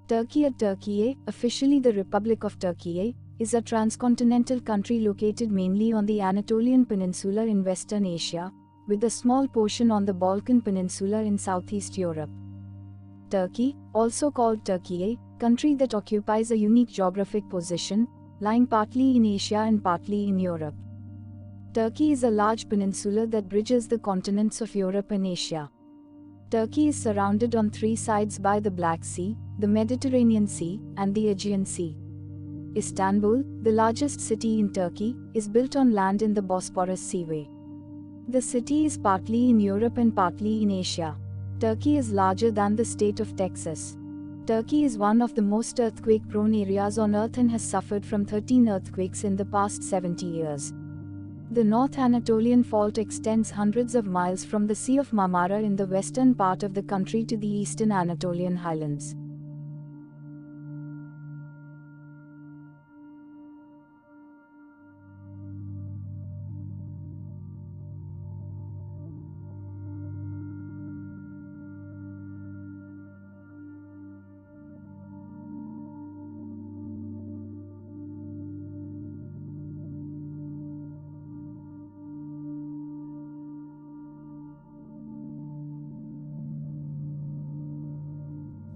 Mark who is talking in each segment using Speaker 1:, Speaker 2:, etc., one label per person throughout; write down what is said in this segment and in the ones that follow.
Speaker 1: Turkey, officially the Republic of Turkey, is a transcontinental country located mainly on the Anatolian Peninsula in Western Asia, with a small portion on the Balkan Peninsula in Southeast Europe. Turkey, also called Turkey, country that occupies a unique geographic position, lying partly in Asia and partly in Europe. Turkey is a large peninsula that bridges the continents of Europe and Asia. Turkey is surrounded on three sides by the Black Sea, the Mediterranean Sea, and the Aegean Sea. Istanbul, the largest city in Turkey, is built on land in the Bosphorus Seaway. The city is partly in Europe and partly in Asia. Turkey is larger than the state of Texas. Turkey is one of the most earthquake-prone areas on Earth and has suffered from 13 earthquakes in the past 70 years. The North Anatolian Fault extends hundreds of miles from the Sea of Marmara in the western part of the country to the eastern Anatolian highlands.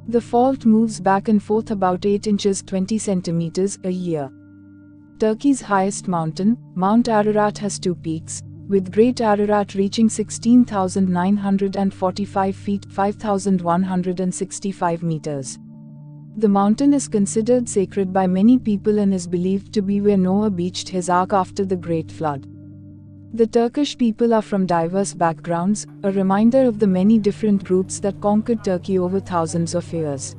Speaker 1: The fault moves back and forth about 8 inches 20 centimeters a year. Turkey's highest mountain, Mount Ararat, has two peaks, with Great Ararat reaching 16,945 feet 5,165 meters. The mountain is considered sacred by many people and is believed to be where Noah beached his ark after the Great Flood. The Turkish people are from diverse backgrounds, a reminder of the many different groups that conquered Turkey over thousands of years.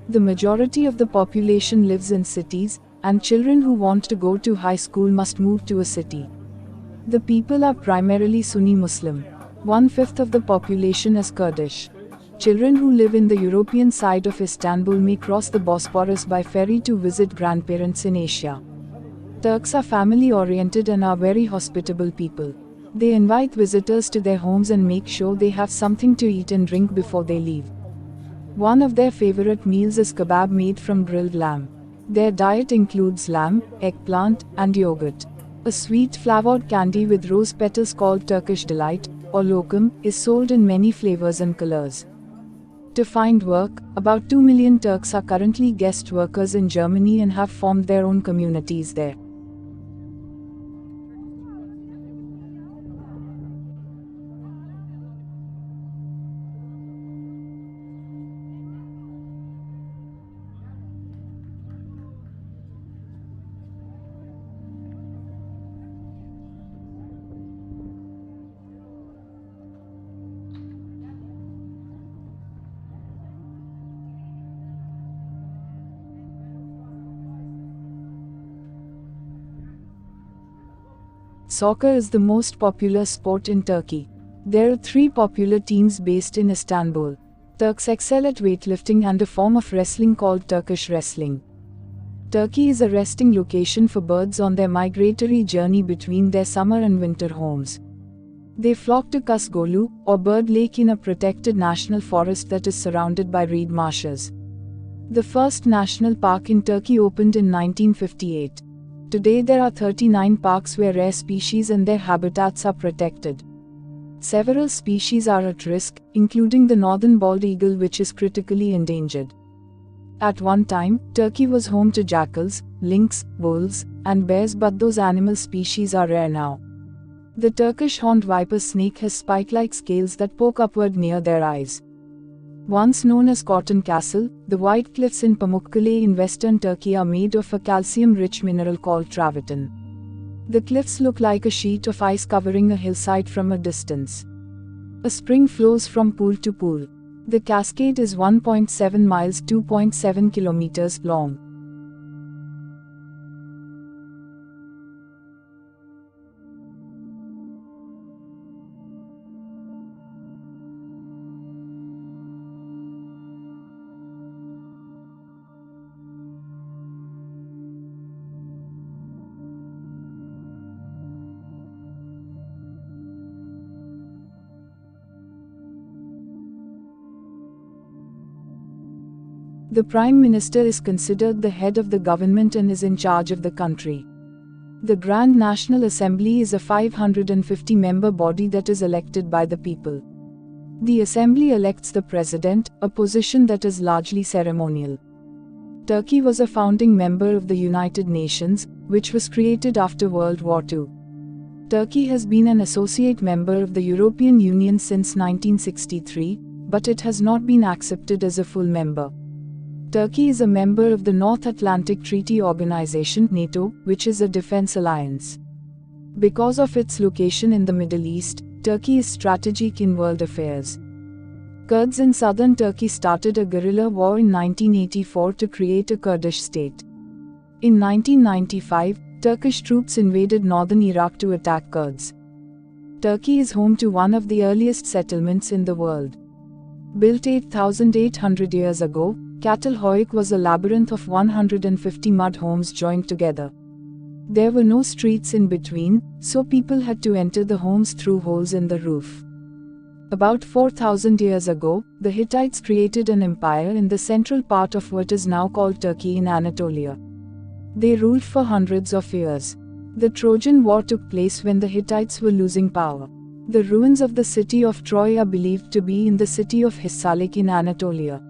Speaker 1: The majority of the population lives in cities, and children who want to go to high school must move to a city. The people are primarily Sunni Muslim. 1/5 of the population is Kurdish. Children who live in the European side of Istanbul may cross the Bosphorus by ferry to visit grandparents in Asia. Turks are family-oriented and are very hospitable people. They invite visitors to their homes and make sure they have something to eat and drink before they leave. One of their favorite meals is kebab made from grilled lamb. Their diet includes lamb, eggplant, and yogurt. A sweet flavored candy with rose petals called Turkish Delight, or lokum, is sold in many flavors and colors. To find work, about 2 million Turks are currently guest workers in Germany and have formed their own communities there. Soccer is the most popular sport in Turkey. There are 3 popular teams based in Istanbul. Turks excel at weightlifting and a form of wrestling called Turkish wrestling. Turkey is a resting location for birds on their migratory journey between their summer and winter homes. They flock to Kuzgolu, or Bird Lake, in a protected national forest that is surrounded by reed marshes. The first national park in Turkey opened in 1958. Today there are 39 parks where rare species and their habitats are protected. Several species are at risk, including the northern bald eagle, which is critically endangered. At one time, Turkey was home to jackals, lynx, wolves, and bears, but those animal species are rare now. The Turkish horned viper snake has spike-like scales that poke upward near their eyes. Once known as Cotton Castle, the white cliffs in Pamukkale in western Turkey are made of a calcium-rich mineral called travertine. The cliffs look like a sheet of ice covering a hillside from a distance. A spring flows from pool to pool. The cascade is 1.7 miles (2.7 kilometers) long. The Prime Minister is considered the head of the government and is in charge of the country. The Grand National Assembly is a 550-member body that is elected by the people. The Assembly elects the President, a position that is largely ceremonial. Turkey was a founding member of the United Nations, which was created after World War II. Turkey has been an associate member of the European Union since 1963, but it has not been accepted as a full member. Turkey is a member of the North Atlantic Treaty Organization (NATO), which is a defense alliance. Because of its location in the Middle East, Turkey is strategic in world affairs. Kurds in southern Turkey started a guerrilla war in 1984 to create a Kurdish state. In 1995, Turkish troops invaded northern Iraq to attack Kurds. Turkey is home to one of the earliest settlements in the world. Built 8,800 years ago, Catalhoyuk was a labyrinth of 150 mud homes joined together. There were no streets in between, so people had to enter the homes through holes in the roof. About 4,000 years ago, the Hittites created an empire in the central part of what is now called Turkey in Anatolia. They ruled for hundreds of years. The Trojan War took place when the Hittites were losing power. The ruins of the city of Troy are believed to be in the city of Hissarlik in Anatolia.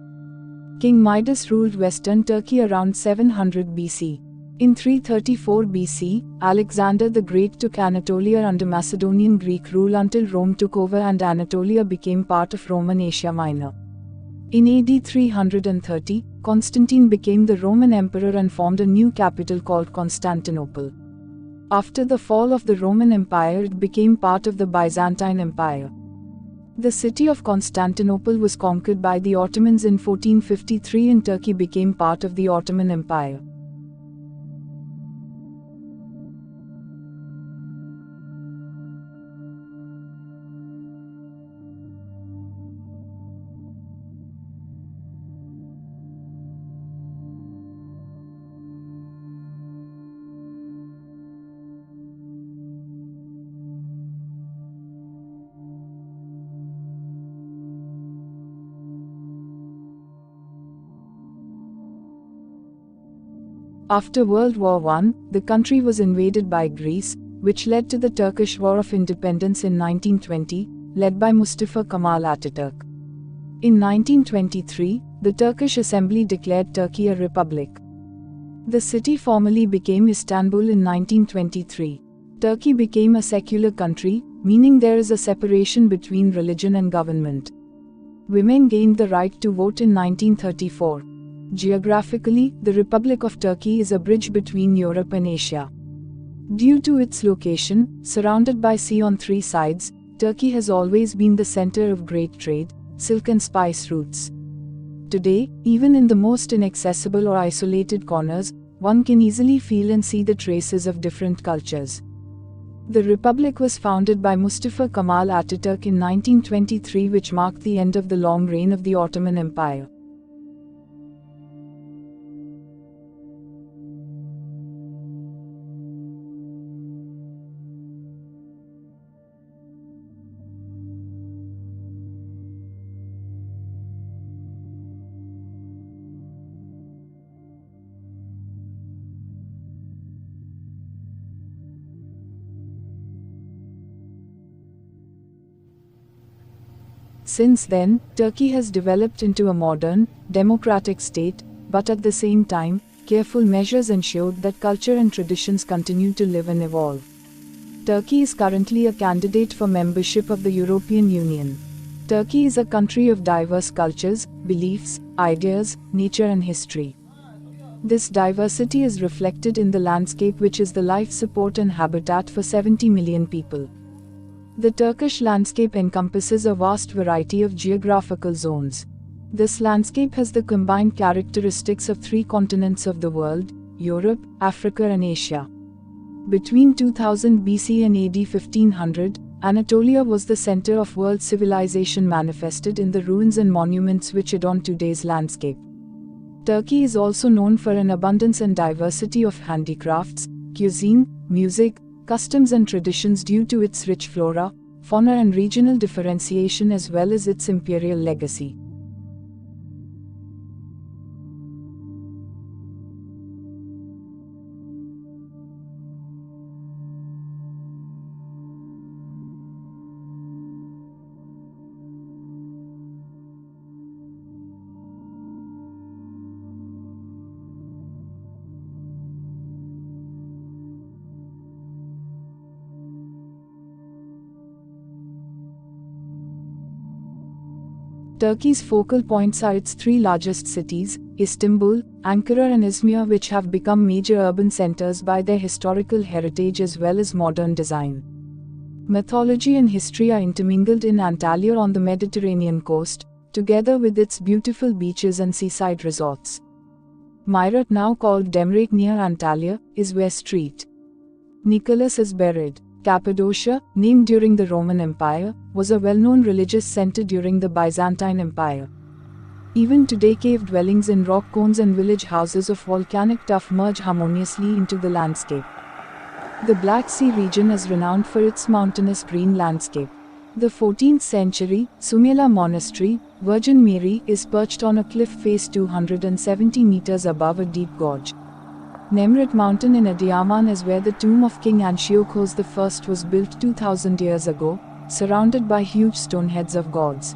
Speaker 1: King Midas ruled western Turkey around 700 BC. In 334 BC, Alexander the Great took Anatolia under Macedonian Greek rule until Rome took over and Anatolia became part of Roman Asia Minor. In AD 330, Constantine became the Roman emperor and formed a new capital called Constantinople. After the fall of the Roman Empire, it became part of the Byzantine Empire. The city of Constantinople was conquered by the Ottomans in 1453 and Turkey became part of the Ottoman Empire. After World War I, the country was invaded by Greece, which led to the Turkish War of Independence in 1920, led by Mustafa Kemal Ataturk. In 1923, the Turkish Assembly declared Turkey a republic. The city formally became Istanbul in 1923. Turkey became a secular country, meaning there is a separation between religion and government. Women gained the right to vote in 1934. Geographically, the Republic of Turkey is a bridge between Europe and Asia. Due to its location, surrounded by sea on three sides, Turkey has always been the center of great trade, silk and spice routes. Today, even in the most inaccessible or isolated corners, one can easily feel and see the traces of different cultures. The Republic was founded by Mustafa Kemal Ataturk in 1923, which marked the end of the long reign of the Ottoman Empire. Since then, Turkey has developed into a modern, democratic state, but at the same time, careful measures ensured that culture and traditions continue to live and evolve. Turkey is currently a candidate for membership of the European Union. Turkey is a country of diverse cultures, beliefs, ideas, nature and history. This diversity is reflected in the landscape, which is the life support and habitat for 70 million people. The Turkish landscape encompasses a vast variety of geographical zones. This landscape has the combined characteristics of three continents of the world: Europe, Africa and Asia. Between 2000 BC and AD 1500, Anatolia was the center of world civilization manifested in the ruins and monuments which adorn today's landscape. Turkey is also known for an abundance and diversity of handicrafts, cuisine, music, customs and traditions due to its rich flora, fauna and regional differentiation as well as its imperial legacy. Turkey's focal points are its three largest cities, Istanbul, Ankara and Izmir, which have become major urban centers by their historical heritage as well as modern design. Mythology and history are intermingled in Antalya on the Mediterranean coast, together with its beautiful beaches and seaside resorts. Myrat, now called Demrak near Antalya, is where St. Nicholas is buried. Cappadocia, named during the Roman Empire, was a well-known religious center during the Byzantine Empire. Even today, cave dwellings in rock cones and village houses of volcanic tuff merge harmoniously into the landscape. The Black Sea region is renowned for its mountainous green landscape. The 14th century Sumela Monastery, Virgin Mary, is perched on a cliff face 270 meters above a deep gorge. Nemrut Mountain in Adıyaman is where the tomb of King Antiochus I was built 2000 years ago, surrounded by huge stone heads of gods.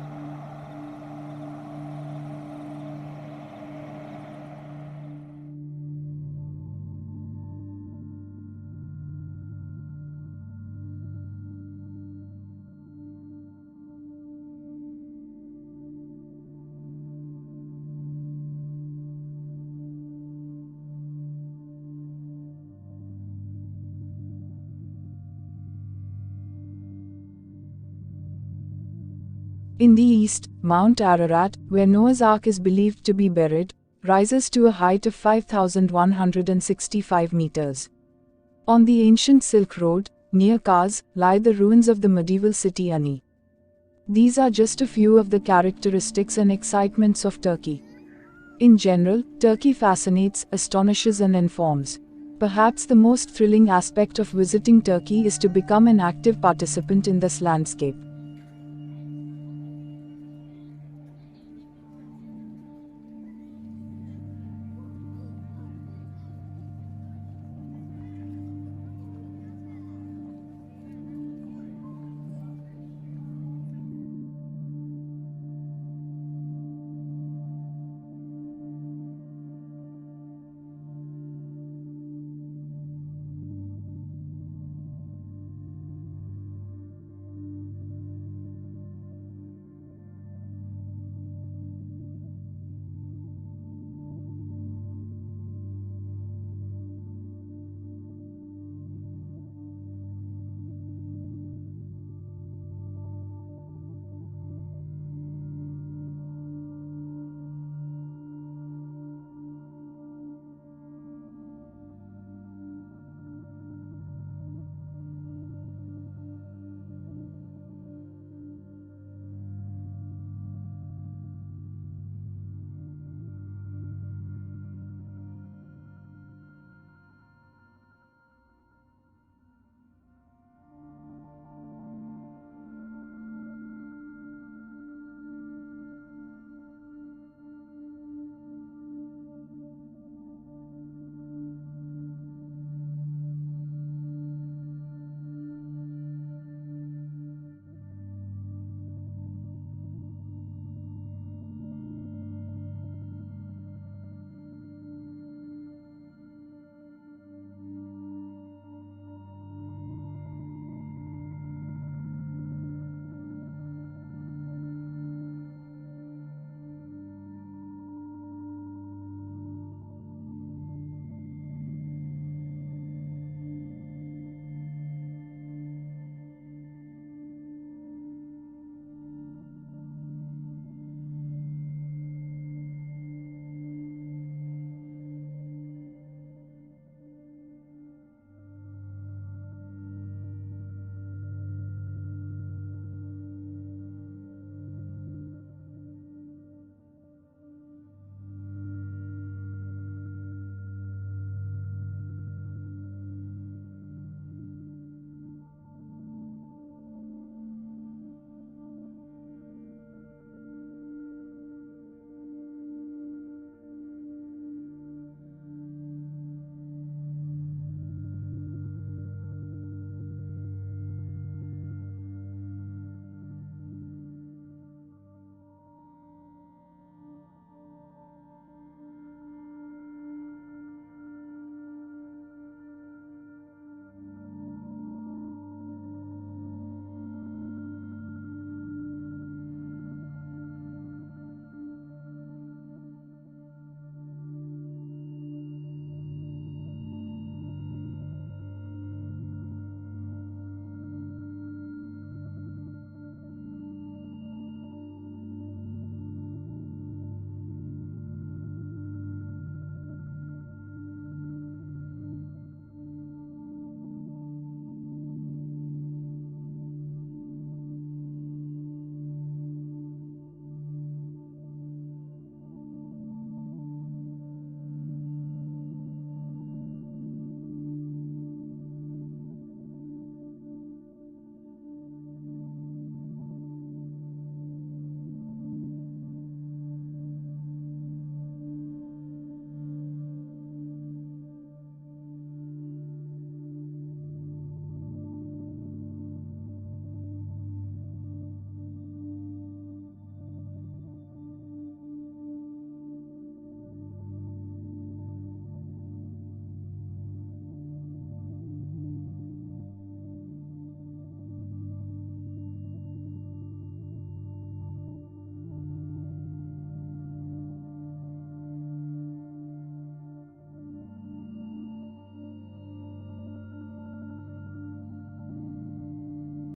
Speaker 1: In the east, Mount Ararat, where Noah's Ark is believed to be buried, rises to a height of 5,165 meters. On the ancient Silk Road, near Kars, lie the ruins of the medieval city Ani. These are just a few of the characteristics and excitements of Turkey. In general, Turkey fascinates, astonishes and informs. Perhaps the most thrilling aspect of visiting Turkey is to become an active participant in this landscape.